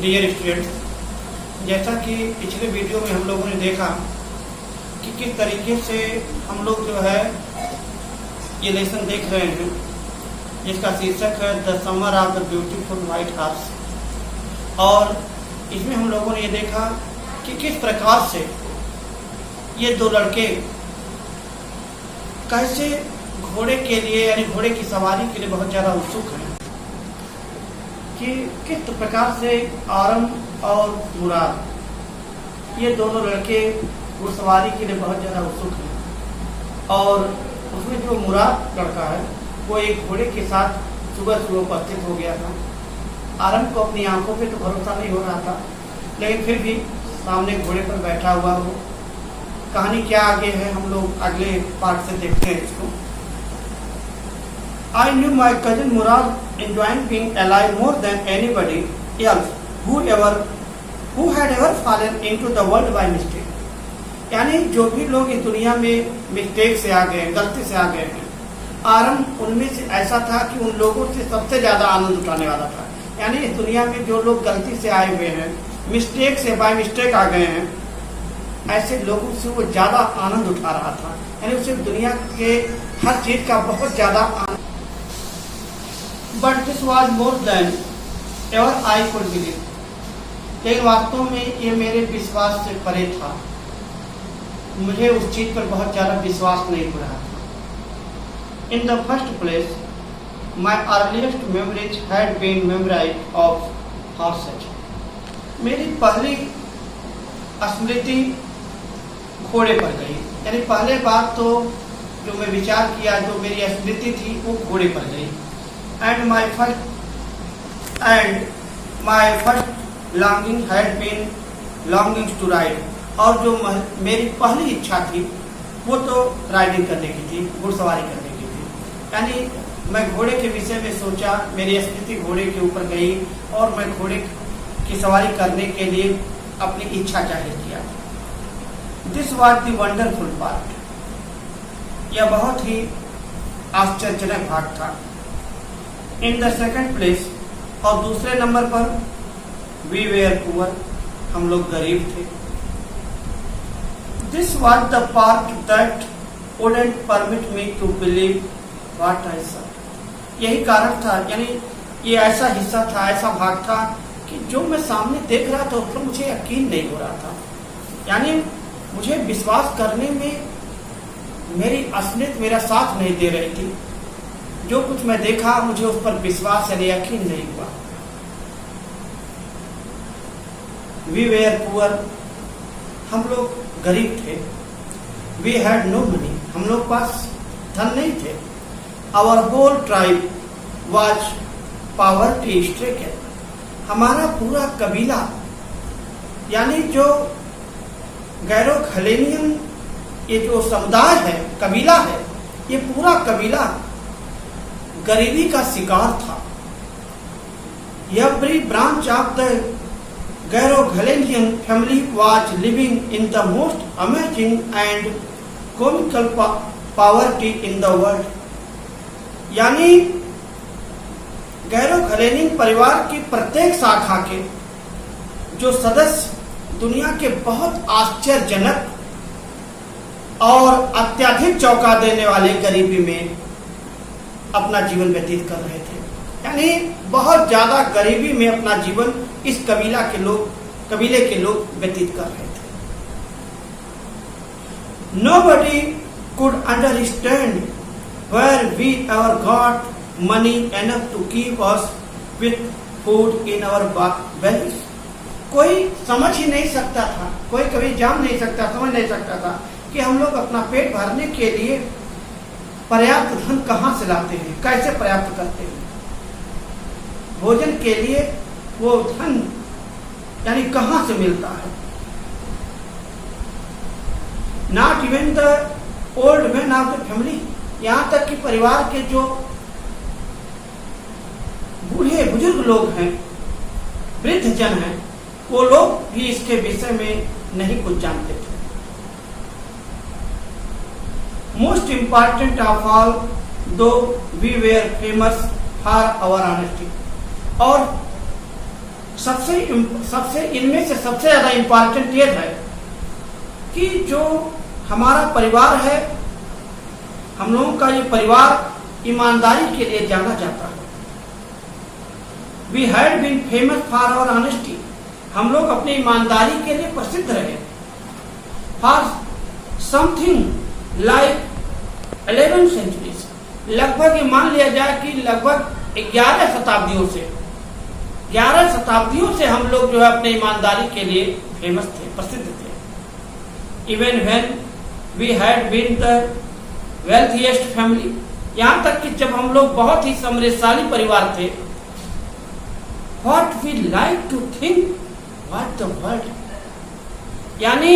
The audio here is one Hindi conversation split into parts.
डियर स्टूडेंट्स, जैसा कि पिछले वीडियो में हम लोगों ने देखा कि किस तरीके से हम लोग जो है ये लेसन देख रहे हैं, जिसका शीर्षक है the summer of the beautiful white horse. और इसमें हम लोगों ने ये देखा कि किस प्रकार से ये दो लड़के कैसे घोड़े के लिए यानी घोड़े की सवारी के लिए बहुत ज़्यादा उत्सुक हैं, कि किस प्रकार से आरम और मुराद ये दोनों लड़के घुड़सवारी के लिए बहुत ज़्यादा उत्सुक हैं। और उसमें जो मुराद लड़का है वो एक घोड़े के साथ सुबह सुबह उपस्थित हो गया था। आरम को अपनी आंखों पे तो भरोसा नहीं हो रहा था, लेकिन फिर भी सामने घोड़े पर बैठा हुआ वो। कहानी क्या आगे है हम लोग अगले पार्ट से देखते हैं इसको। I knew my cousin Murad enjoying being alive more than anybody else who had ever fallen into the world by mistake. यानी जो भी लोग इस दुनिया में मिस्टेक से आ गए, गलती से आ गए हैं, आरम उनमें से ऐसा था कि उन लोगों से सबसे ज्यादा आनंद उठाने वाला था। यानी इस दुनिया में जो लोग गलती से आए हुए हैं, मिस्टेक से बाय मिस्टेक आ गए हैं, ऐसे लोगों से वो ज्यादा आनंद उठा रहा था। यानी उसे दुनिया के हर चीज का बहुत ज्यादा आनंद। But this was more than ever I could believe. लेकिन वास्तव में ये मेरे विश्वास से परे था। मुझे उस चीज पर बहुत ज्यादा विश्वास नहीं हो रहा था। In the first place my earliest memories had been memorize of horses. मेरी पहली स्मृति घोड़े पर गई। यानी पहले बात तो जो मैं विचार किया, जो मेरी स्मृति थी वो घोड़े पर गई। And my first longing had been longings to ride। और जो मेरी पहली इच्छा थी वो तो राइडिंग करने की थी, घुड़सवारी करने की थी। यानी मैं घोड़े के विषय में सोचा, मेरी स्मृति घोड़े के ऊपर गई और मैं घोड़े की सवारी करने के लिए अपनी इच्छा जाहिर किया। This was the wonderful part. यह बहुत ही आश्चर्यजनक भाग था। इन द सेकेंड प्लेस, और दूसरे नंबर पर, वी वेयर पुअर, हम लोग गरीब थे। This was the part that wouldn't permit me to believe what I saw. यही कारण था, यानी ये ऐसा हिस्सा था, ऐसा भाग था कि जो मैं सामने देख रहा था उस पर मुझे यकीन नहीं हो रहा था। यानी मुझे विश्वास करने में मेरी असलियत मेरा साथ नहीं दे रही थी। जो कुछ मैं देखा मुझे उस पर विश्वास यानी यकीन नहीं हुआ। वी वेयर पुअर, हम लोग गरीब थे। वी हैड नो मनी, हम लोग पास धन नहीं थे। Our whole tribe was poverty stricken. हमारा पूरा कबीला, यानी जो गैरो खलेनियन ये जो समुदाय है, कबीला है, ये पूरा कबीला गरीबी का शिकार था। Every branch of the Garoghlanian family was living in the most amazing and comical poverty in the world. यानी गैरो-घलेनियन परिवार की प्रत्येक शाखा के जो सदस्य दुनिया के बहुत आश्चर्यजनक और अत्यधिक चौंका देने वाले गरीबी में अपना जीवन व्यतीत कर रहे थे। यानी बहुत ज्यादा गरीबी में अपना जीवन इस कबीले के लोग व्यतीत कर रहे थे। Nobody could understand where we ever got money enough to keep us with food in our bellies। कोई समझ ही नहीं सकता था, कोई कभी जान नहीं सकता, समझ नहीं सकता था कि हम लोग अपना पेट भरने के लिए पर्याप्त धन कहां से लाते हैं, कैसे पर्याप्त करते हैं। भोजन के लिए वो धन यानी कहां से मिलता है। Not even the old man of the family, यहां तक कि परिवार के जो बूढ़े बुजुर्ग लोग हैं, वृद्ध जन हैं, वो लोग भी इसके विषय में नहीं कुछ जानते थे। Most important of all, though we were famous for our honesty. और सबसे इनमें से सबसे ज्यादा इंपॉर्टेंट ये है कि जो हमारा परिवार है, हम लोगों का ये परिवार ईमानदारी के लिए जाना जाता है। We had been famous for our honesty, हम लोग अपनी ईमानदारी के लिए प्रसिद्ध रहे। फॉर समथिंग लाइक 11 सेंचुरीज, लगभग मान लिया जाए कि लगभग 11 शताब्दियों से हम लोग जो है अपने ईमानदारी के लिए फेमस थे, प्रसिद्ध थे। Even when we had been the wealthiest family, यहां तक कि जब हम लोग बहुत ही समृद्धशाली परिवार थे। What we like to think what the world, यानी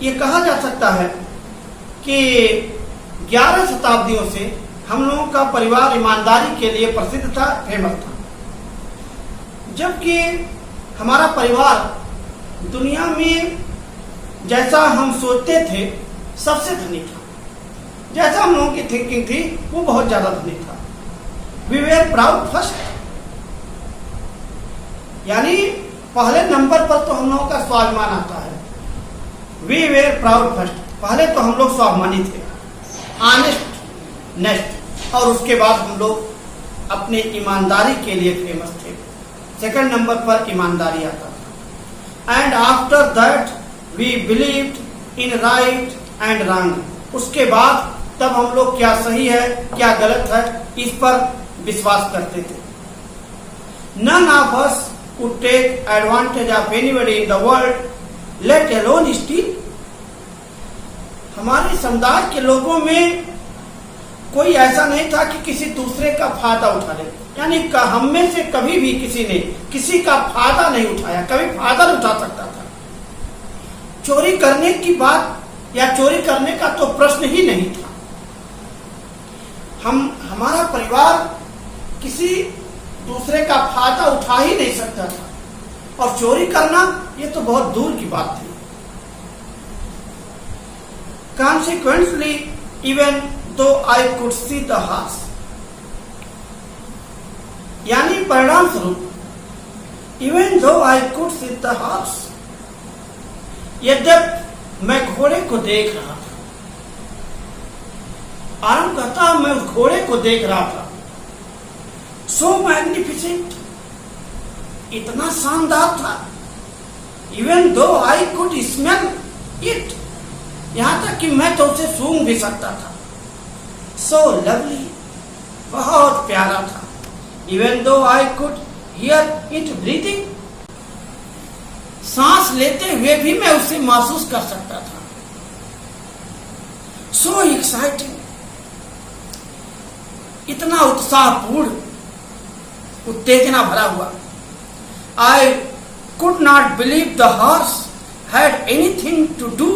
ये कहा जा सकता है कि 11 शताब्दियों से हम लोगों का परिवार ईमानदारी के लिए प्रसिद्ध था, फेमस था। जबकि हमारा परिवार दुनिया में जैसा हम सोचते थे सबसे धनी था, जैसा हम लोगों की थिंकिंग थी वो बहुत ज्यादा धनी था। वी वेर प्राउड फर्स्ट, यानी पहले नंबर पर तो हम लोगों का स्वाभिमान आता है। वी वेर प्राउड फर्स्ट, पहले तो हम लोग स्वाभिमानी थे, ऑनेस्ट नेक्स्ट, और उसके बाद हम लोग अपने ईमानदारी के लिए फेमस थे। सेकंड नंबर पर ईमानदारी आता था। And after that we believed in right and wrong, उसके बाद तब हम लोग क्या सही है क्या गलत है इस पर विश्वास करते थे। None of us could take advantage of anybody in the world, let alone steal. हमारे समुदाय के लोगों में कोई ऐसा नहीं था कि किसी दूसरे का फायदा उठा ले, यानी हम में से कभी भी किसी ने किसी का फायदा नहीं उठाया, कभी फायदा नहीं उठा सकता था। चोरी करने की बात या चोरी करने का तो प्रश्न ही नहीं था। हमारा परिवार किसी दूसरे का फायदा उठा ही नहीं सकता था, और चोरी करना ये तो बहुत दूर की बात थी। Consequently, even though I could see the horse, यानी परिणाम स्वरूप even though I could see the horse, यद्यप मैं घोड़े को देख रहा था। आराम कहता मैं उस घोड़े को देख रहा था। So magnificent, इतना शानदार था। Even though I could smell it, यहां तक कि मैं तो उसे सूंघ भी सकता था। So lovely, बहुत प्यारा था। Even though I could hear it breathing, सांस लेते हुए भी मैं उसे महसूस कर सकता था। So exciting, इतना उत्साहपूर्ण, उत्तेजना भरा हुआ। I could not believe the horse had anything to do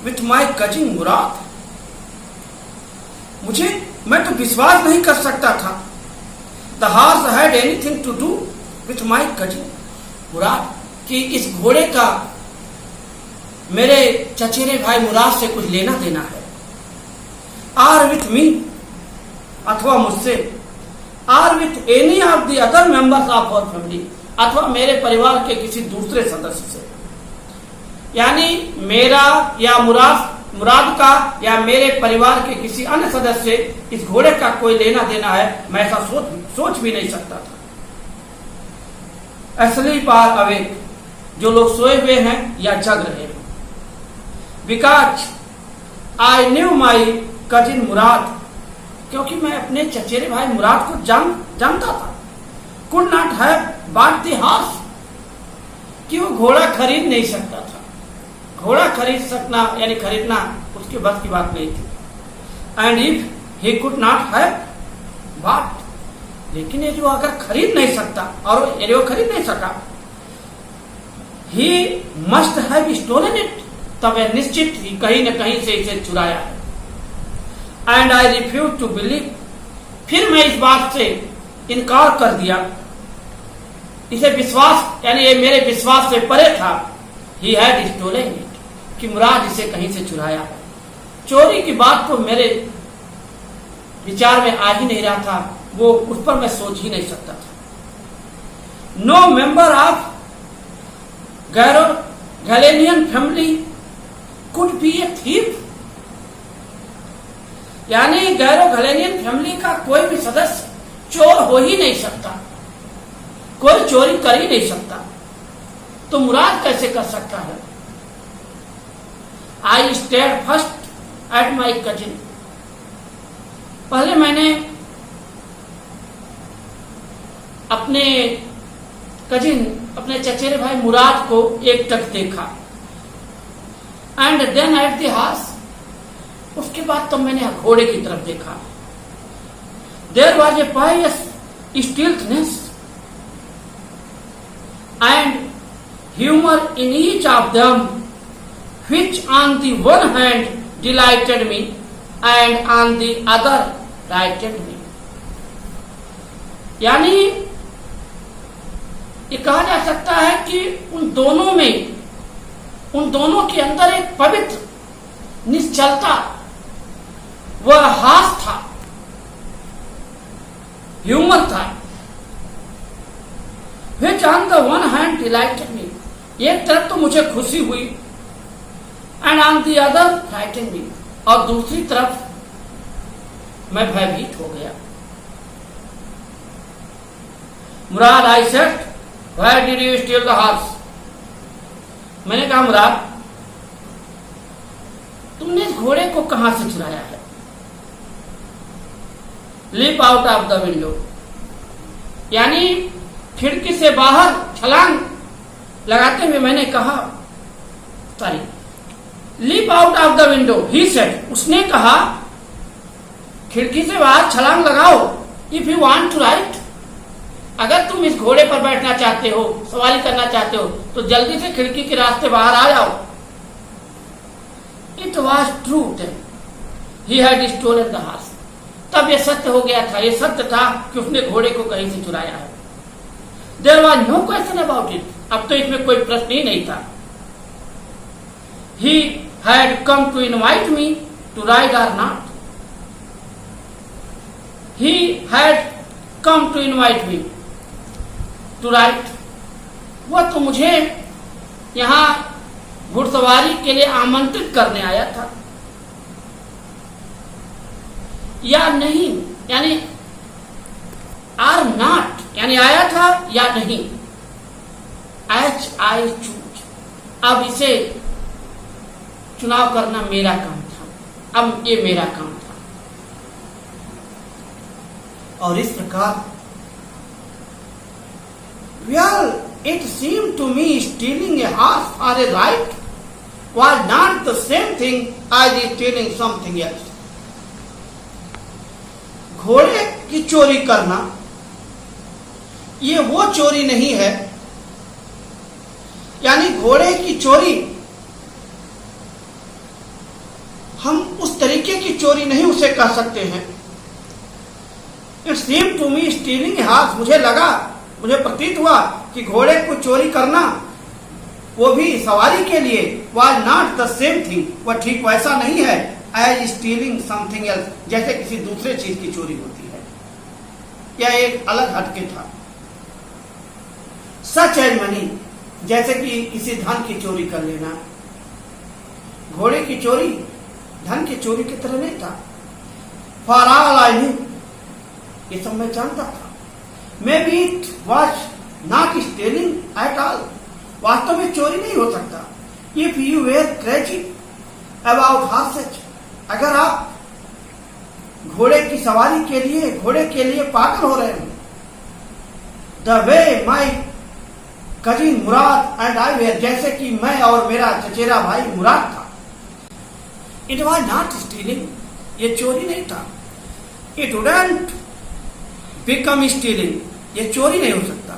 with my cousin मुराद। मैं तो विश्वास नहीं कर सकता था The horse had anything to do with my cousin मुराद, कि इस घोड़े का मेरे चचेरे भाई मुराद से कुछ लेना देना है। Or with me, अथवा मुझसे। Or with any of the other members of our family, अथवा मेरे परिवार के किसी दूसरे सदस्य से। यानी मेरा या मुराद का या मेरे परिवार के किसी अन्य सदस्य से इस घोड़े का कोई लेना देना है, मैं ऐसा सोच भी नहीं सकता था। Asleep or awake, जो लोग सोए हुए हैं या जग रहे हैं। Because I knew my cousin मुराद, क्योंकि मैं अपने चचेरे भाई मुराद को जानता था। Could not have bought the horse, कि वो घोड़ा खरीद नहीं सकता था। घोड़ा खरीद सकना यानी खरीदना उसके बस की बात नहीं थी। And if he could not have bought, लेकिन ये जो अगर खरीद नहीं सकता और ये वो खरीद नहीं सका, he must have stolen it, तब यह निश्चित ही कहीं न कहीं से इसे चुराया है। And I refused to believe, फिर मैं इस बात से इनकार कर दिया। इसे विश्वास यानी ये मेरे विश्वास से परे था। He had stolen it, कि मुराद इसे कहीं से चुराया है। चोरी की बात तो मेरे विचार में आ ही नहीं रहा था, वो उस पर मैं सोच ही नहीं सकता था। No member of Garoghlanian family could be a thief, यानी गैलेनियन फैमिली का कोई भी सदस्य चोर हो ही नहीं सकता, कोई चोरी कर ही नहीं सकता, तो मुराद कैसे कर सकता है? I stayed first at my cousin, पहले मैंने अपने कजिन, अपने चचेरे भाई मुराद को एकटक देखा। And then at the horse, उसके बाद तो मैंने घोड़े की तरफ देखा। There was a pious stillness and humour in each of them, which on the one hand delighted me and on the other frightened me। यानी ये कहा जा सकता है कि उन दोनों के अंदर एक पवित्र निश्चलता, वह हास था, ह्यूमर था। which on the one hand delighted me, एक तरफ तो मुझे खुशी हुई, and on the other frightened me, और दूसरी तरफ मैं भयभीत हो गया। Mourad, I said, why did you steal the horse? मैंने कहा, मुराद, तुमने इस घोड़े को कहां से चुराया है? Leap out of the window, यानी खिड़की से बाहर छलांग लगाते हुए मैंने कहा, sorry, leap out of the window, he said, उसने कहा, खिड़की से बाहर छलांग लगाओ। If you want to ride, अगर तुम इस घोड़े पर बैठना चाहते हो, सवारी करना चाहते हो, तो जल्दी से खिड़की के रास्ते बाहर आ जाओ। It was true then he had stolen the horse, तब यह सत्य हो गया था, यह सत्य था कि उसने घोड़े को कहीं से चुराया है। There was no question about it, अब तो इसमें कोई प्रश्न ही नहीं था। ही had come to invite me to ride or not. He had come to invite me to ride. वह तो मुझे यहां घुड़सवारी के लिए आमंत्रित करने आया था, या नहीं, यानी आर नॉट, यानी आया था या नहीं। एच आई चूज, अब इसे चुनाव करना मेरा काम था, अब ये मेरा काम था। और इस प्रकार, well, it seemed to me stealing a horse or a ride was not the same thing as stealing something else। घोड़े की चोरी करना ये वो चोरी नहीं है, यानी घोड़े की चोरी हम उस तरीके की चोरी नहीं उसे कह सकते हैं। It seem to me stealing a horse, मुझे प्रतीत हुआ कि घोड़े को चोरी करना, वो भी सवारी के लिए, was not the same thing, वह ठीक वैसा नहीं है एज स्टीलिंग समथिंग एल्स, जैसे किसी दूसरे चीज की चोरी होती है, यह एक अलग हटके था। सच एज मनी, जैसे कि किसी धन की चोरी कर लेना। घोड़े की चोरी धन की चोरी की तरह नहीं था। फॉर ऑल आई न्यू, ये सब मैं जानता था। Maybe it was not stealing at all, वास्तव में चोरी नहीं हो सकता। If you were crazy about horses, अगर आप घोड़े की सवारी के लिए, घोड़े के लिए पागल हो रहे हो, the way my cousin Mourad and I were, जैसे कि मैं और मेरा चचेरा भाई मुराद था। इट वॉज नॉट स्टीलिंग, ये चोरी नहीं था। इट वुडंट बिकम स्टीलिंग, ये चोरी नहीं हो सकता।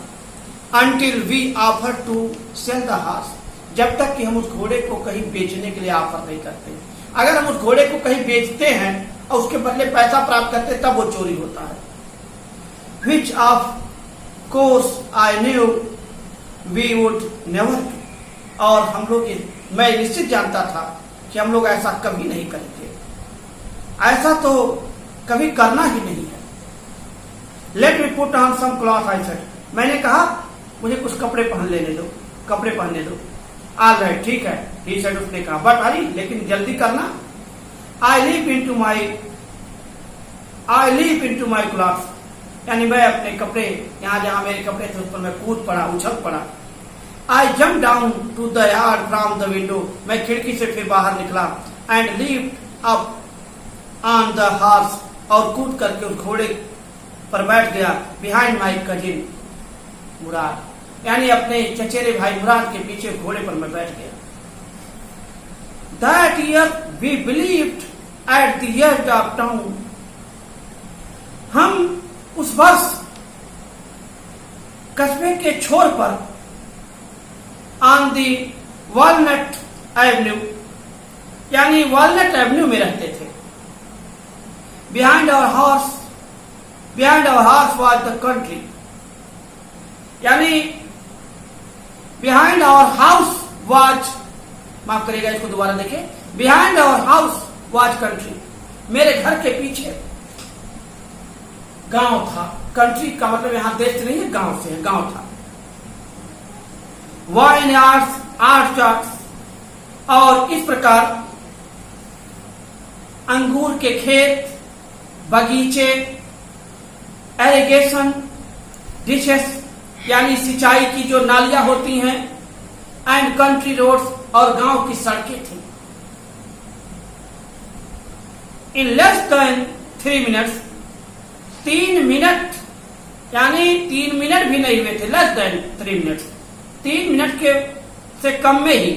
Until we offer to sell the horse, जब तक कि हम उस घोड़े को कहीं बेचने के लिए ऑफर नहीं करते। अगर हम उस घोड़े को कहीं बेचते हैं और उसके बदले पैसा प्राप्त करते, तब वो चोरी होता है। Which of course I knew we would never, और हम लोग, मैं निश्चित जानता था कि हम लोग ऐसा कभी नहीं करेंगे, ऐसा तो कभी करना ही नहीं है। Let me put on some cloth, I said, मैंने कहा मुझे कुछ कपड़े पहन लेने दो, कपड़े पहनने दो। ऑल राइट, ठीक है, ही सेड, उसने कहा, बट हरी, लेकिन जल्दी करना। आई लीप इनटू माई क्लॉथ्स, यानी मैं अपने कपड़े, यहाँ जहां मेरे कपड़े थे उस पर मैं कूद पड़ा, उछल पड़ा। I jump down to the yard from the window, मैं खिड़की से फिर बाहर निकला। And leaped up on the horse, और कूद करके उस घोड़े पर बैठ गया। बिहाइंड माई कजिन मुराद, यानी अपने चचेरे भाई मुराद के पीछे घोड़े पर मैं बैठ गया। That year we believed at the edge of town, हम उस वर्ष कस्बे के छोर पर ऑन दी वॉलनट एवेन्यू, यानी वॉलनट एवेन्यू में रहते थे। Behind our house was the country, यानी बिहाइंड आवर हाउस वॉज, माफ करिएगा इसको दोबारा देखिए, behind our house was country, मेरे घर के पीछे गांव था। कंट्री का मतलब यहां देश नहीं है, गांव से है, गांव था। वाइन आर्ट चार्ट्स, और इस प्रकार अंगूर के खेत, बगीचे, एरिगेशन डिशेस, यानी सिंचाई की जो नालियां होती हैं, एंड कंट्री रोड्स, और गांव की सड़कें थी। In less than 3 minutes, 3 minute, यानी 3 मिनट भी नहीं हुए थे, लेस देन 3 मिनट्स, 3 मिनट के से कम में ही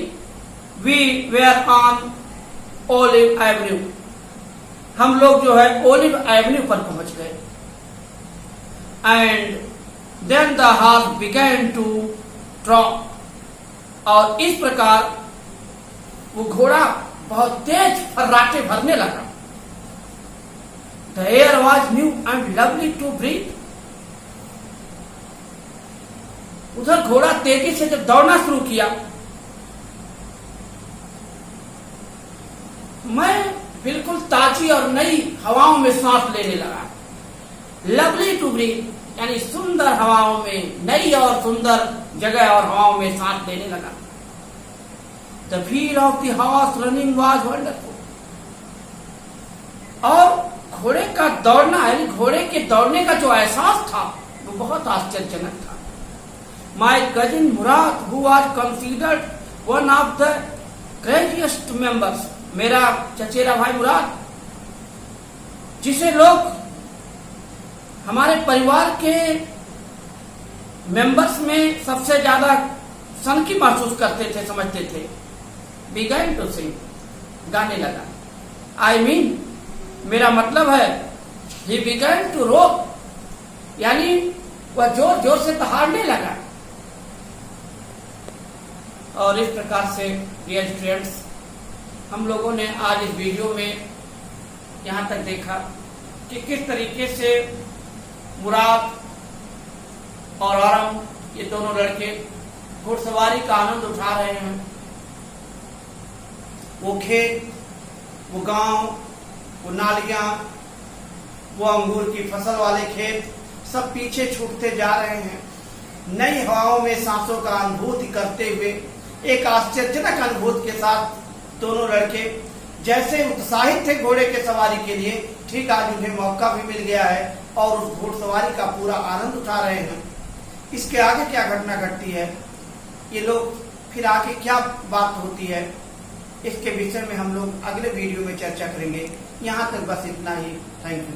we were on Olive Avenue, हम लोग जो है ओलिव एवेन्यू पर पहुंच गए। And then the horse began to trot, और इस प्रकार वो घोड़ा बहुत तेज फर्राटे भरने लगा। The air was new and lovely to breathe. उधर घोड़ा तेजी से जब दौड़ना शुरू किया, मैं बिल्कुल ताजी और नई हवाओं में सांस लेने लगा। लवली टू ब्रीथ, यानी सुंदर हवाओं में, नई और सुंदर जगह और हवाओं में सांस लेने लगा। The feel of the horse running was wonderful, और घोड़े का दौड़ना, यानी घोड़े के दौड़ने का जो एहसास था वो बहुत आश्चर्यजनक था। माई cousin Murad, who was considered one of the craziest members, मेरा चचेरा भाई मुराद, जिसे लोग हमारे परिवार के मेंबर्स में सबसे ज्यादा सनकी महसूस करते थे, समझते थे, बिगैन टू सिंग, गाने लगा। आई मीन, मेरा मतलब है, ही बिगैन टू रोप, यानी वह जोर जोर से दहाड़ने लगा। और इस प्रकार से डियर स्टूडेंट्स, हम लोगों ने आज इस वीडियो में यहां तक देखा कि किस तरीके से मुराद और आरम, ये दोनों लड़के घुड़सवारी का आनंद उठा रहे हैं। वो खेत, वो गांव, वो नालियां, वो अंगूर की फसल वाले खेत, सब पीछे छूटते जा रहे हैं। नई हवाओं में सांसों का अनुभूति करते हुए, एक आश्चर्यजनक अनुभूति के साथ दोनों लड़के जैसे उत्साहित थे घोड़े के सवारी के लिए, ठीक आज उन्हें मौका भी मिल गया है और उस घुड़सवारी का पूरा आनंद उठा रहे हैं। इसके आगे क्या घटना घटती है, ये लोग फिर आगे क्या बात होती है, इसके विषय में हम लोग अगले वीडियो में चर्चा करेंगे। यहाँ तक बस इतना ही। Thank you.